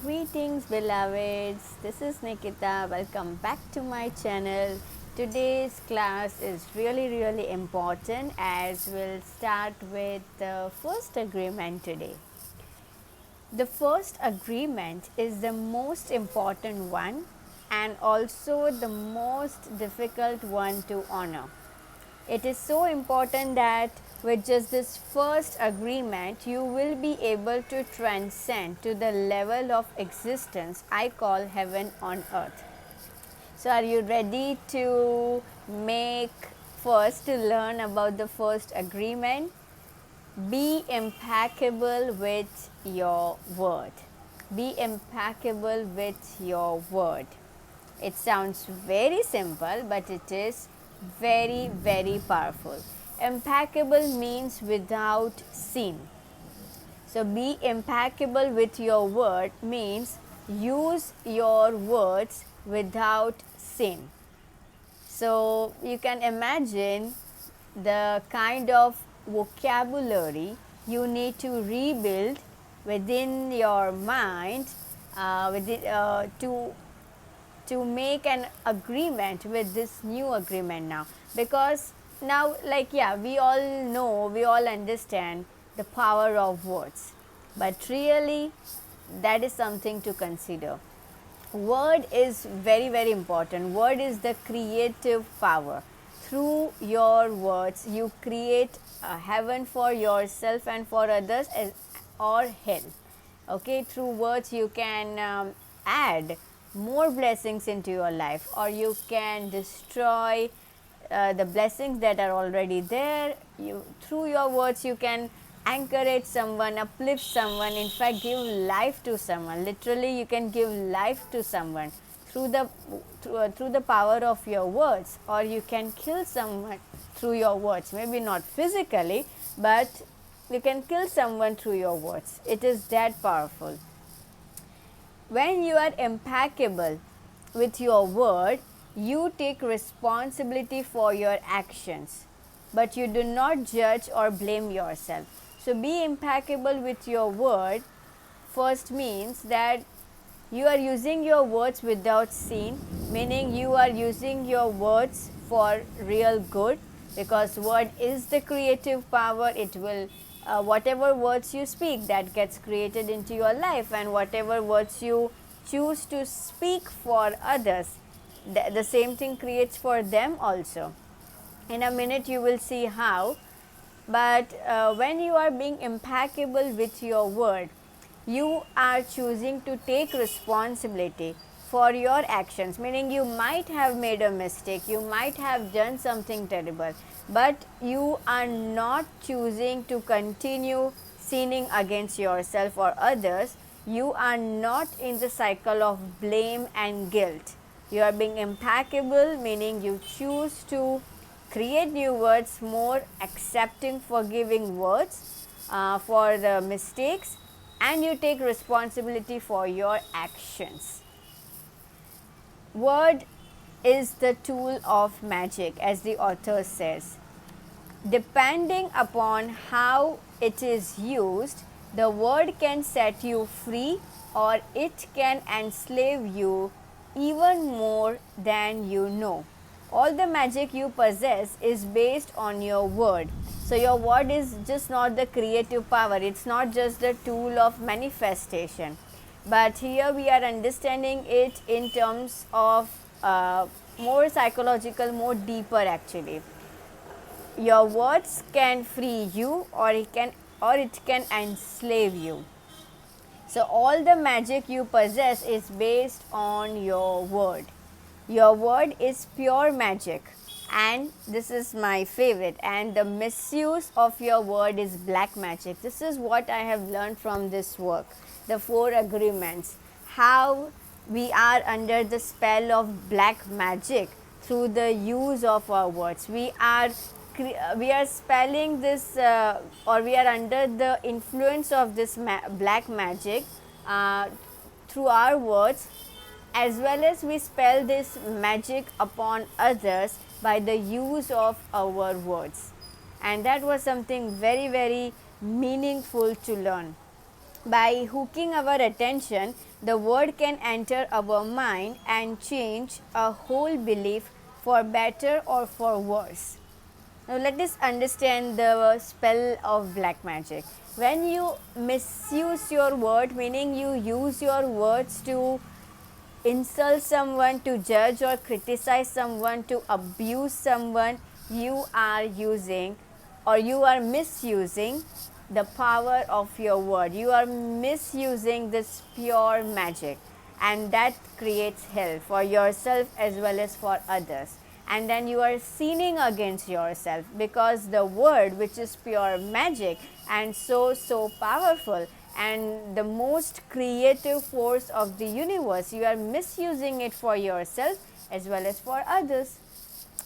Greetings beloveds, this is Nikita. Welcome back to my channel. Today's class is really important as we'll start with the first agreement today. The first agreement is the most important one and also the most difficult one to honor. It is so important that with just this first agreement, you will be able to transcend to the level of existence I call heaven on earth. So, are you ready to learn about the first agreement? Be impeccable with your word. Be impeccable with your word. It sounds very simple, but it is very powerful. Impeccable means without sin. So, be impeccable with your word means use your words without sin. So, you can imagine the kind of vocabulary you need to rebuild within your mind to make an agreement with this new agreement now, because now we all know, we all understand the power of words, but really that is something to consider. Word is very important. Word is the creative power. Through your words you create a heaven for yourself and for others, or hell. Okay, through words you can add more blessings into your life, or you can destroy the blessings that are already there. Through your words you can encourage someone, uplift someone, in fact give life to someone. Literally you can give life to someone through the power of your words, or you can kill someone through your words. Maybe not physically, but you can kill someone through your words. It is that powerful. When you are impeccable with your word, you take responsibility for your actions, but you do not judge or blame yourself. So, be impeccable with your word first means that you are using your words without sin, meaning you are using your words for real good, because word is the creative power. It will whatever words you speak, that gets created into your life, and whatever words you choose to speak for others, the same thing creates for them also. In a minute you will see how. But when you are being impeccable with your word, you are choosing to take responsibility for your actions, meaning you might have made a mistake, you might have done something terrible, but you are not choosing to continue sinning against yourself or others. You are not in the cycle of blame and guilt. You are being impeccable, meaning you choose to create new words, more accepting, forgiving words for the mistakes, and you take responsibility for your actions. Word is the tool of magic, as the author says. Depending upon how it is used, the word can set you free or it can enslave you even more than you know. All the magic you possess is based on your word. So, your word is just not the creative power, it's not just the tool of manifestation. But here we are understanding it in terms of more psychological, more deeper actually. Your words can free you, or it can enslave you. So all the magic you possess is based on your word. Your word is pure magic, and this is my favorite, and the misuse of your word is black magic. This is what I have learned from this work, the 4 agreements, how we are under the spell of black magic through the use of our words. We are spelling this or we are under the influence of this black magic through our words, as well as we spell this magic upon others by the use of our words. And that was something very meaningful to learn. By hooking our attention, the word can enter our mind and change a whole belief for better or for worse. Now let us understand the spell of black magic. When you misuse your word, meaning you use your words to insult someone, to judge or criticize someone, to abuse someone, you are using or you are misusing the power of your word. You are misusing this pure magic, and that creates hell for yourself as well as for others. And then you are sinning against yourself, because the word, which is pure magic and so powerful and the most creative force of the universe, you are misusing it for yourself as well as for others.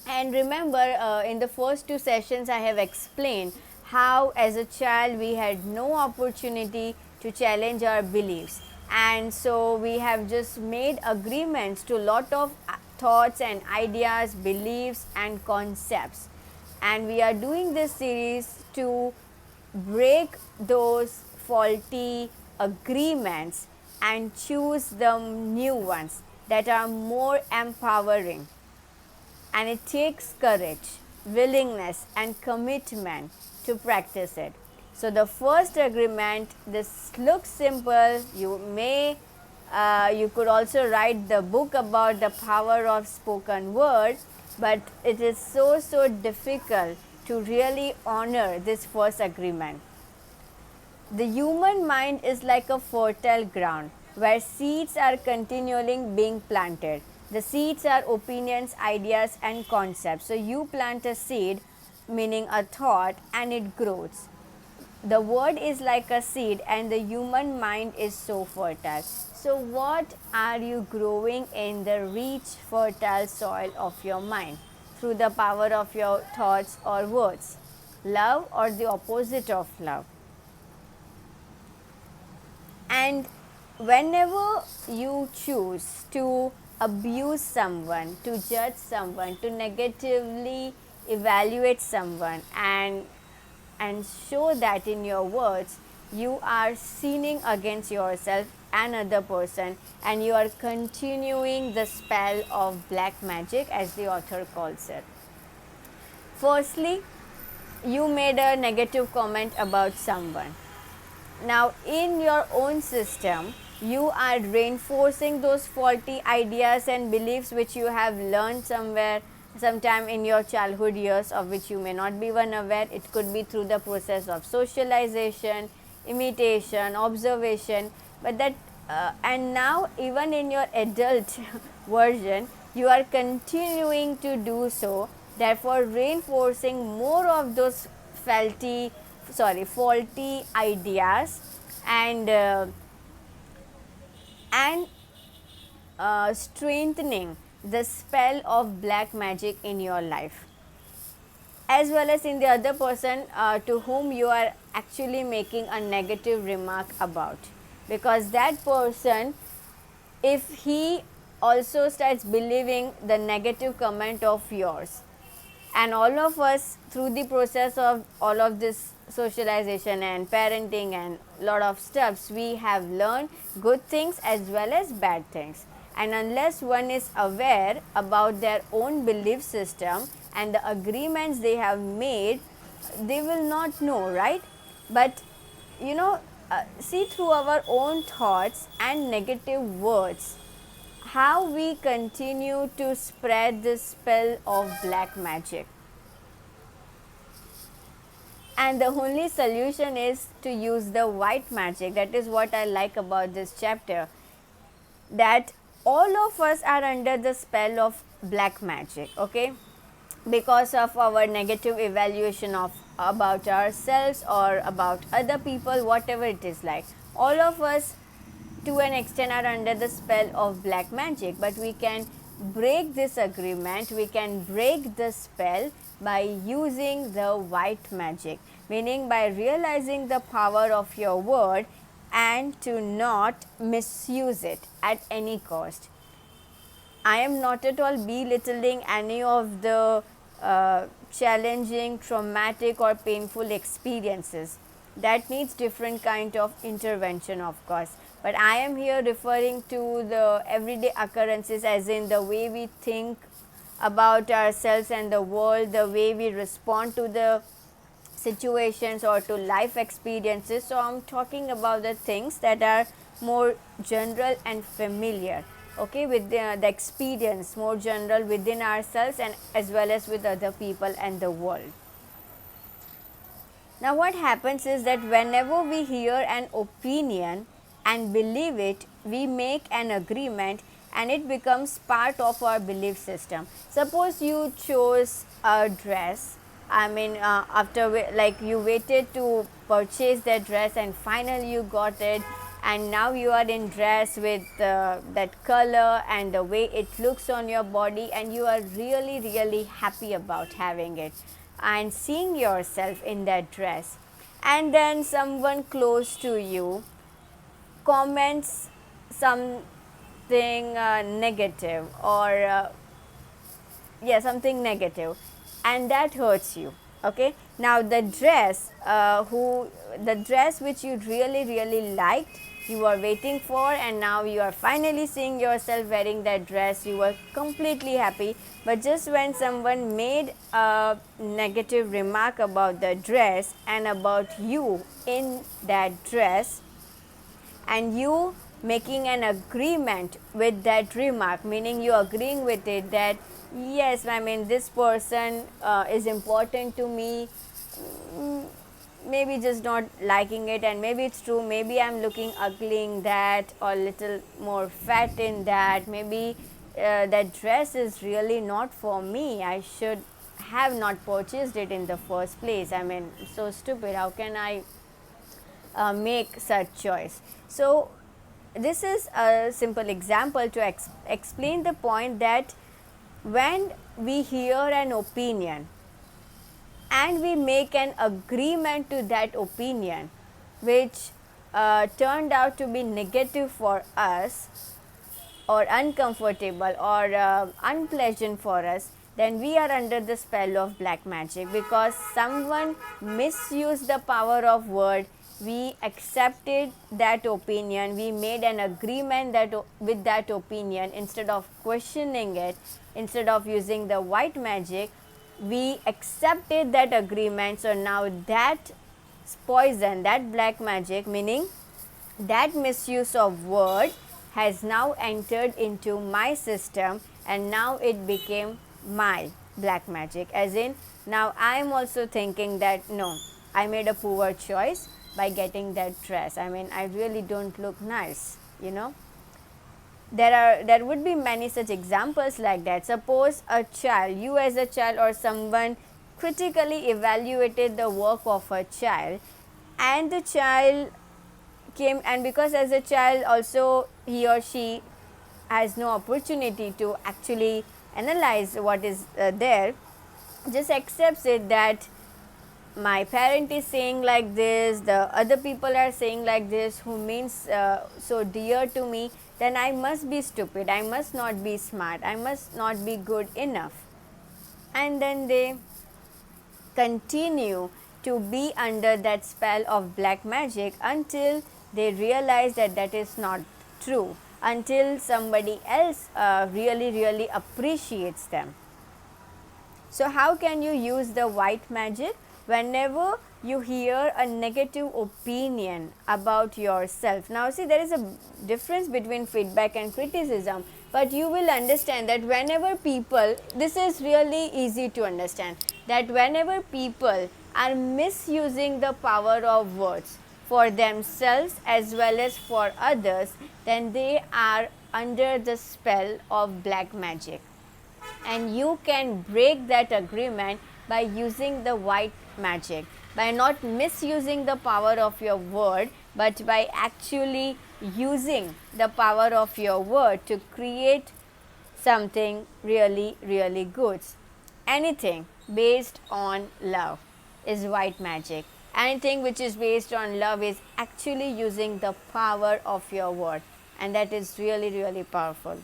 And remember, in the first two sessions I have explained how as a child we had no opportunity to challenge our beliefs, and so we have just made agreements to lot of thoughts and ideas, beliefs and concepts, and we are doing this series to break those faulty agreements and choose the new ones that are more empowering. And it takes courage, willingness and commitment to practice it. So the first agreement, this looks simple. You could also write the book about the power of spoken word, but it is so difficult to really honor this first agreement. The human mind is like a fertile ground where seeds are continually being planted. The seeds are opinions, ideas and concepts. So you plant a seed, meaning a thought, and it grows. The word is like a seed and the human mind is so fertile. So what are you growing in the rich fertile soil of your mind through the power of your thoughts or words? Love or the opposite of love? And whenever you choose to abuse someone, to judge someone, to negatively evaluate someone and show that in your words, you are sinning against yourself and other person, and you are continuing the spell of black magic, as the author calls it. Firstly, you made a negative comment about someone. Now in your own system, you are reinforcing those faulty ideas and beliefs which you have learned somewhere, sometime in your childhood years, of which you may not be even aware. It could be through the process of socialization, imitation, observation, but that and now even in your adult version you are continuing to do so, therefore reinforcing more of those faulty ideas and strengthening the spell of black magic in your life, as well as in the other person to whom you are actually making a negative remark about, because that person, if he also starts believing the negative comment of yours, and all of us through the process of all of this socialization and parenting and lot of stuffs, we have learned good things as well as bad things, and unless one is aware about their own belief system and the agreements they have made, they will not know, right? But see through our own thoughts and negative words how we continue to spread the spell of black magic. And the only solution is to use the white magic. That is what I like about this chapter, that all of us are under the spell of black magic, okay, because of our negative evaluation of about ourselves or about other people, whatever it is like. All of us to an extent are under the spell of black magic, but we can break this agreement, we can break the spell by using the white magic, meaning by realizing the power of your word and to not misuse it at any cost. I am not at all belittling any of the challenging, traumatic or painful experiences. that needs different kind of intervention, of course. But I am here referring to the everyday occurrences, as in the way we think about ourselves and the world, the way we respond to the situations or to life experiences. So I'm talking about the things that are more general and familiar, okay, with the experience more general within ourselves and as well as with other people and the world. Now what happens is that whenever we hear an opinion and believe it, we make an agreement and it becomes part of our belief system. Suppose you chose a dress, I mean, like you waited to purchase that dress and finally you got it, and now you are in dress with that color and the way it looks on your body, and you are really really happy about having it and seeing yourself in that dress. And then someone close to you comments something negative, or yeah, something negative, and that hurts you. Okay, now the dress which you really really liked, you were waiting for, and now you are finally seeing yourself wearing that dress, you were completely happy. But just when someone made a negative remark about the dress and about you in that dress, and you making an agreement with that remark, meaning you agreeing with it that yes, I mean, this person is important to me, mm, maybe just not liking it, and maybe it's true, maybe I'm looking ugly in that or little more fat in that, maybe that dress is really not for me, I should have not purchased it in the first place, I mean, so stupid, how can I make such choice. So this is a simple example to explain the point that when we hear an opinion and we make an agreement to that opinion which turned out to be negative for us or uncomfortable or unpleasant for us, then we are under the spell of black magic, because someone misused the power of word. We accepted that opinion, we made an agreement with that opinion, instead of questioning it, instead of using the white magic, we accepted that agreement. So now that poison, that black magic, meaning that misuse of word, has now entered into my system, and now it became my black magic, as in now I am also thinking that no, I made a poor choice by getting that dress, I mean, I really don't look nice, you know. There would be many such examples like that. Suppose a child, you as a child or someone critically evaluated the work of a child, and the child came, and because as a child also he or she has no opportunity to actually analyze what is there, just accepts it that my parent is saying like this, the other people are saying like this, who means so dear to me, then I must be stupid, I must not be smart, I must not be good enough. And then they continue to be under that spell of black magic until they realize that that is not true, until somebody else really really appreciates them. So how can you use the white magic? Whenever you hear a negative opinion about yourself, now see, there is a difference between feedback and criticism, but you will understand that whenever people, this is really easy to understand, that whenever people are misusing the power of words for themselves as well as for others, then they are under the spell of black magic, and you can break that agreement by using the white magic, by not misusing the power of your word, but by actually using the power of your word to create something really really good. Anything based on love is white magic. Anything which is based on love is actually using the power of your word, and that is really really powerful.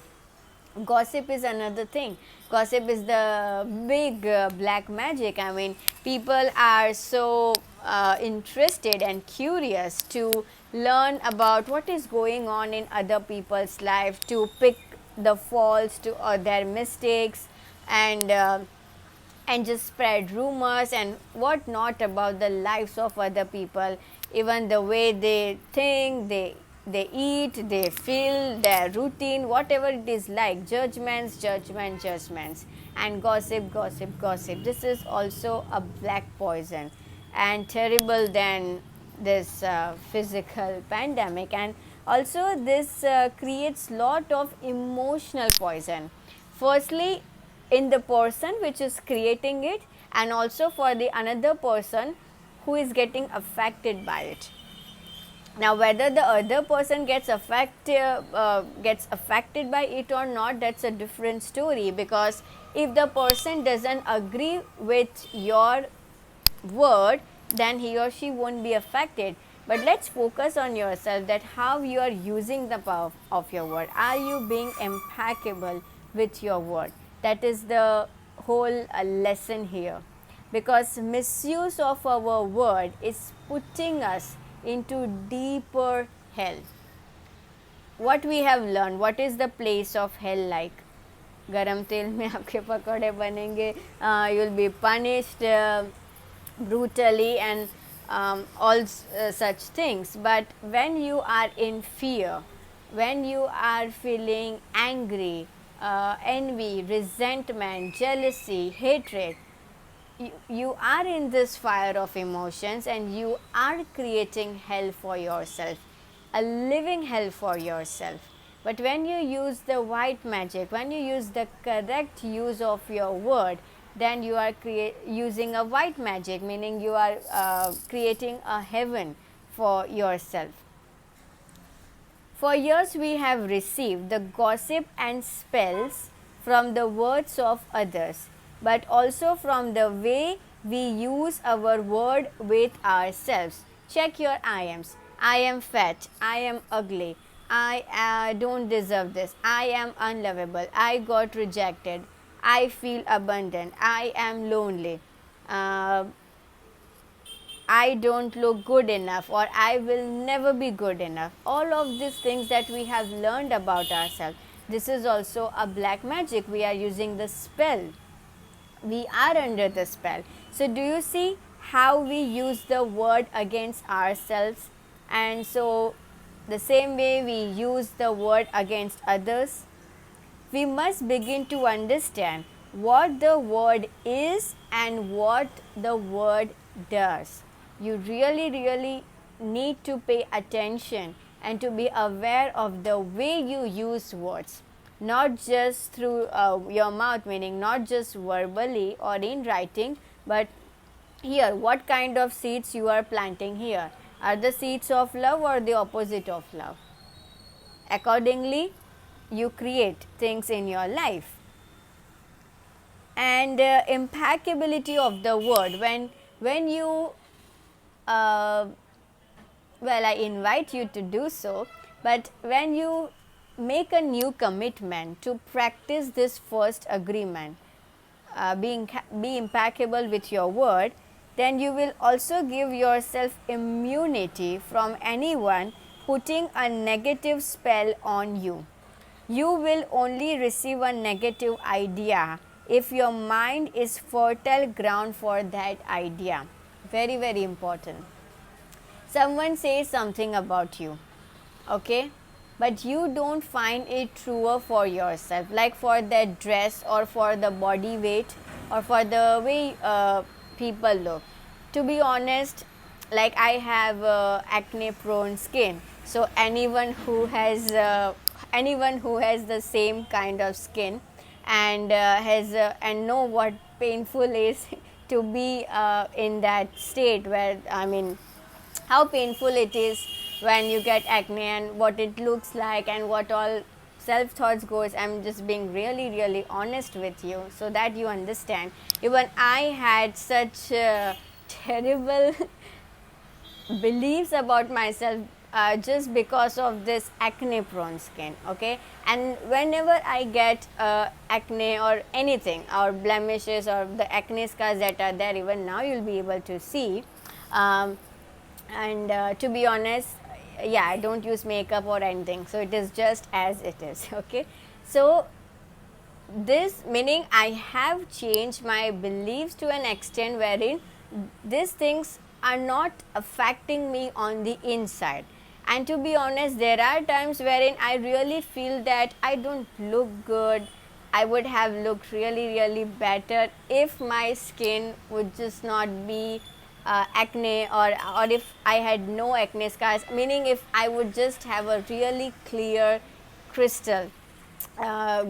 Gossip is another thing. Gossip is the big black magic. I mean, people are so interested and curious to learn about what is going on in other people's life, to pick the faults to their mistakes, and and just spread rumors and what not about the lives of other people, even the way they think, they eat, they feel, their routine, whatever it is, like judgments, and gossip. This is also a black poison and terrible than this physical pandemic. And also this creates lot of emotional poison, firstly in the person which is creating it, and also for the another person who is getting affected by it. Now whether the other person gets affected by it or not, that's a different story, because if the person doesn't agree with your word, then he or she won't be affected. But let's focus on yourself, that how you are using the power of your word. Are you being impeccable with your word? That is the whole lesson here, because misuse of our word is putting us into deeper hell. What we have learned, what is the place of hell like? गरम तेल में आपके पकौड़े बनेंगे, you will be punished brutally, and all such things. But when you are in fear, when you are feeling angry, envy, resentment, jealousy, hatred, you are in this fire of emotions, and you are creating hell for yourself, a living hell for yourself. But when you use the white magic, when you use the correct use of your word, then you are using a white magic, meaning you are creating a heaven for yourself. For years we have received the gossip and spells from the words of others, but also from the way we use our word with ourselves. Check your I ams. I am fat, I am ugly, I don't deserve this, I am unlovable, I got rejected, I feel abandoned, I am lonely, I don't look good enough, or I will never be good enough. All of these things that we have learned about ourselves, this is also a black magic. We are using the spell. We are under the spell. So do you see how we use the word against ourselves? And so the same way we use the word against others. We must begin to understand what the word is and what the word does. You really need to pay attention and to be aware of the way you use words, not just through your mouth, meaning not just verbally or in writing, but here what kind of seeds you are planting here. Are the seeds of love or the opposite of love? Accordingly, you create things in your life. And impeccability of the word, when you well, I invite you to do so, but when you make a new commitment to practice this first agreement, be impeccable with your word, then you will also give yourself immunity from anyone putting a negative spell on you. You will only receive a negative idea if your mind is fertile ground for that idea. Very important. Someone says something about you, okay, but you don't find it truer for yourself, like for that dress or for the body weight or for the way people look. To be honest, like I have acne prone skin, so anyone who has the same kind of skin and and know what painful is to be in that state, where I mean how painful it is when you get acne and what it looks like and what all self thoughts goes. I'm just being really honest with you so that you understand. Even I had such terrible beliefs about myself just because of this acne prone skin, okay. And whenever I get acne or anything or blemishes or the acne scars that are there, even now you'll be able to see, Um, and to be honest, yeah, I don't use makeup or anything, so it is just as it is. Okay, so this meaning I have changed my beliefs to an extent wherein these things are not affecting me on the inside. And to be honest, there are times wherein I really feel that I don't look good. I would have looked really better if my skin would just not be acne, or if I had no acne scars, meaning if I would just have a really clear crystal uh,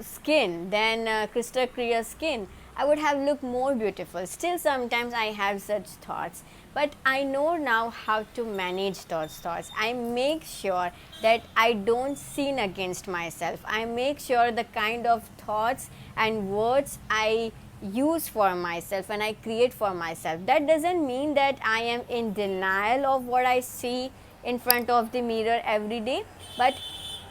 skin, then crystal clear skin, I would have looked more beautiful. Still, sometimes I have such thoughts, but I know now how to manage those thoughts. I make sure that I don't sin against myself. I make sure the kind of thoughts and words I use for myself and I create for myself. That doesn't mean that I am in denial of what I see in front of the mirror every day, but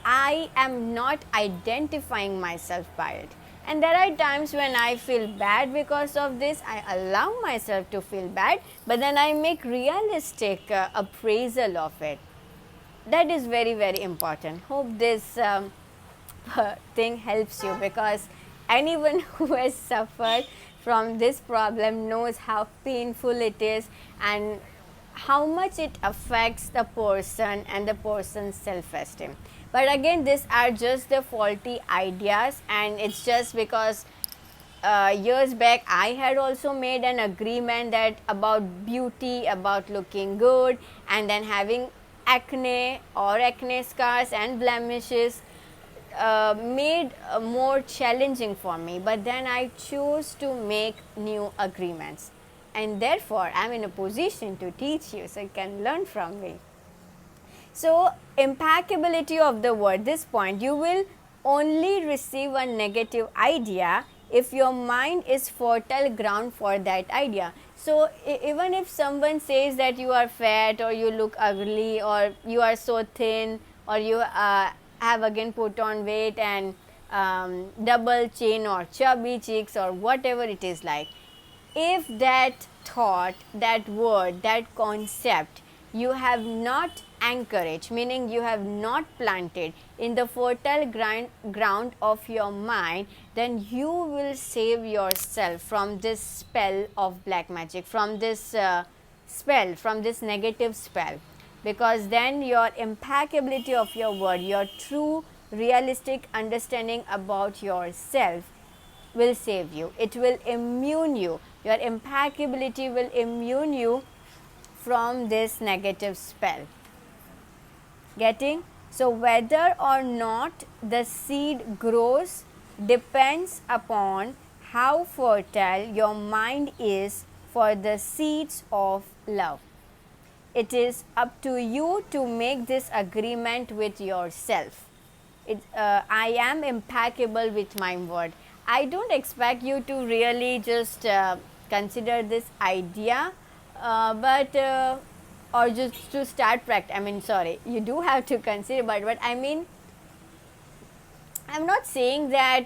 I am not identifying myself by it. And there are times when I feel bad because of this. I allow myself to feel bad, but then I make realistic appraisal of it. That is very important. Hope this thing helps you, because anyone who has suffered from this problem knows how painful it is and how much it affects the person and the person's self-esteem. But again, these are just the faulty ideas, and it's just because years back I had also made an agreement that about beauty, about looking good, and then having acne or acne scars and blemishes made more challenging for me. But then I chose to make new agreements, and therefore I am in a position to teach you so you can learn from me. So, impeccability of the word, this point, you will only receive a negative idea if your mind is fertile ground for that idea. So, even if someone says that you are fat or you look ugly or you are so thin or you have again put on weight and double chin or chubby cheeks or whatever it is like, if that thought, that word, that concept you have not anchorage, meaning you have not planted in the fertile ground of your mind, then you will save yourself from this spell of black magic, from this spell, from this negative spell, because then your impeccability of your word, your true realistic understanding about yourself will save you. It will immune you. Your impeccability will immune you from this negative spell. Getting? So, whether or not the seed grows depends upon how fertile your mind is for the seeds of love. It is up to you to make this agreement with yourself. I am impeccable with my word. I don't expect you to really just consider this idea, but or just to start practice. I mean, sorry, you do have to consider, but I mean, I'm not saying that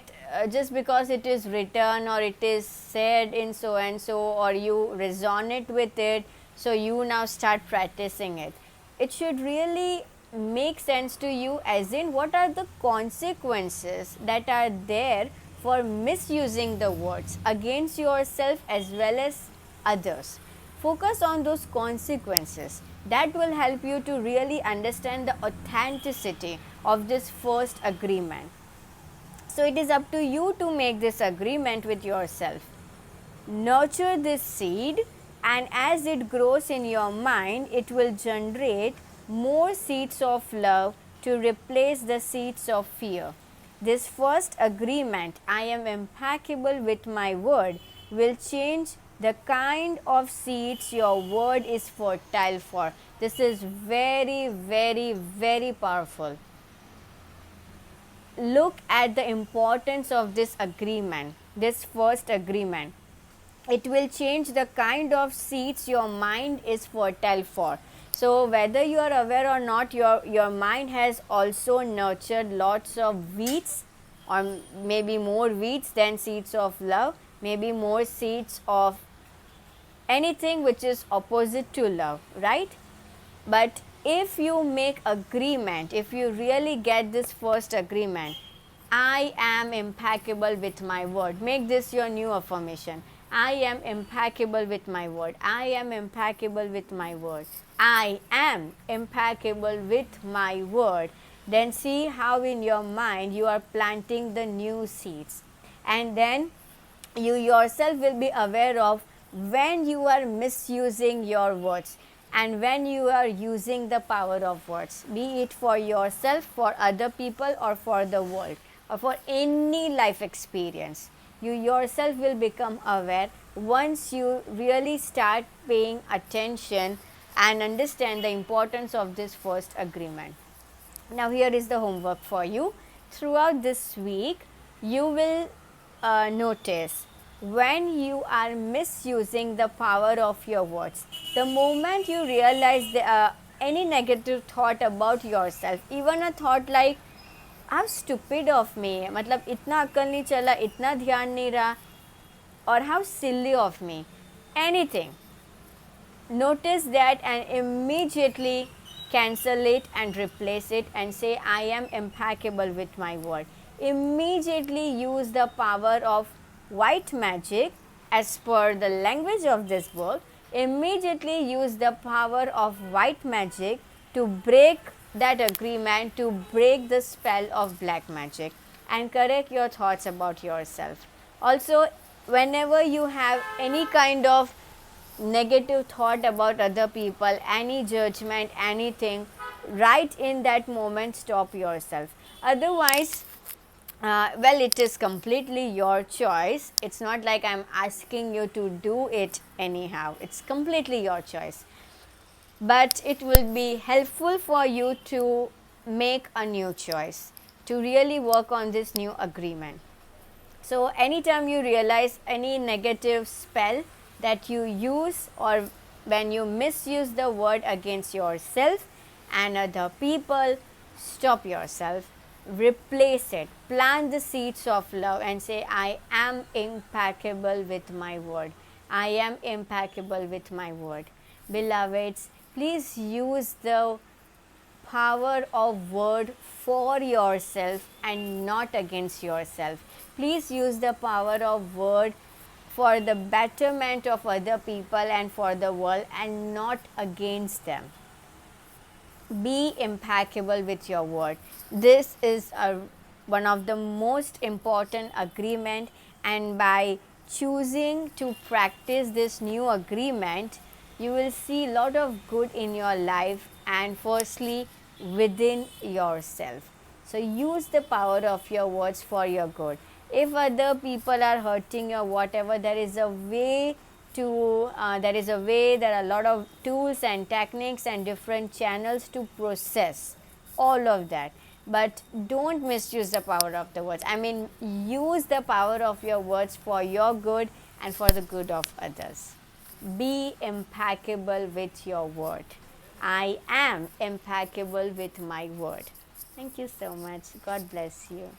just because it is written or it is said in so and so, or you resonate with it, so you now start practicing it. It should really make sense to you, as in what are the consequences that are there for misusing the words against yourself as well as others. Focus on those consequences. That will help you to really understand the authenticity of this first agreement. So, it is up to you to make this agreement with yourself. Nurture this seed, and as it grows in your mind, it will generate more seeds of love to replace the seeds of fear. This first agreement, I am impeccable with my word, will change the kind of seeds your word is fertile for. This is very powerful. Look at the importance of this agreement, this first agreement. It will change the kind of seeds your mind is fertile for. So, whether you are aware or not, your mind has also nurtured lots of weeds, or maybe more weeds than seeds of love, maybe more seeds of anything which is opposite to love, right? But if you make agreement, if you really get this first agreement, I am impeccable with my word. Make this your new affirmation. I am impeccable with my word. I am impeccable with my word. I am impeccable with my word. Then see how in your mind you are planting the new seeds. And then you yourself will be aware of when you are misusing your words and when you are using the power of words, be it for yourself, for other people, or for the world, or for any life experience. You yourself will become aware once you really start paying attention and understand the importance of this first agreement. Now, here is the homework for you. Throughout this week, you will notice when you are misusing the power of your words. The moment you realize any negative thought about yourself, even a thought like how stupid of me, मतलब इतना अक्ल नहीं चला, इतना ध्यान नहीं रहा, or how silly of me, anything, notice that and immediately cancel it and replace it and say I am impeccable with my word. Immediately use the power of white magic as per the language of this book. Immediately use the power of white magic to break that agreement, to break the spell of black magic and correct your thoughts about yourself. Also, whenever you have any kind of negative thought about other people, any judgment, anything, right in that moment stop yourself. Otherwise, well, it is completely your choice. It's not like I'm asking you to do it anyhow. It's completely your choice. But it will be helpful for you to make a new choice, to really work on this new agreement. So, anytime you realize any negative spell that you use or when you misuse the word against yourself and other people, stop yourself, replace it, plant the seeds of love and say I am impeccable with my word. I am impeccable with my word. Beloveds, please use the power of word for yourself and not against yourself. Please use the power of word for the betterment of other people and for the world and not against them. Be impeccable with your word. This is one of the most important agreement, and by choosing to practice this new agreement, you will see a lot of good in your life and firstly within yourself. So use the power of your words for your good. If other people are hurting you or whatever, there is a way, there are a lot of tools and techniques and different channels to process all of that. But don't misuse the power of the words. I mean, use the power of your words for your good and for the good of others. Be impeccable with your word. I am impeccable with my word. Thank you so much. God bless you.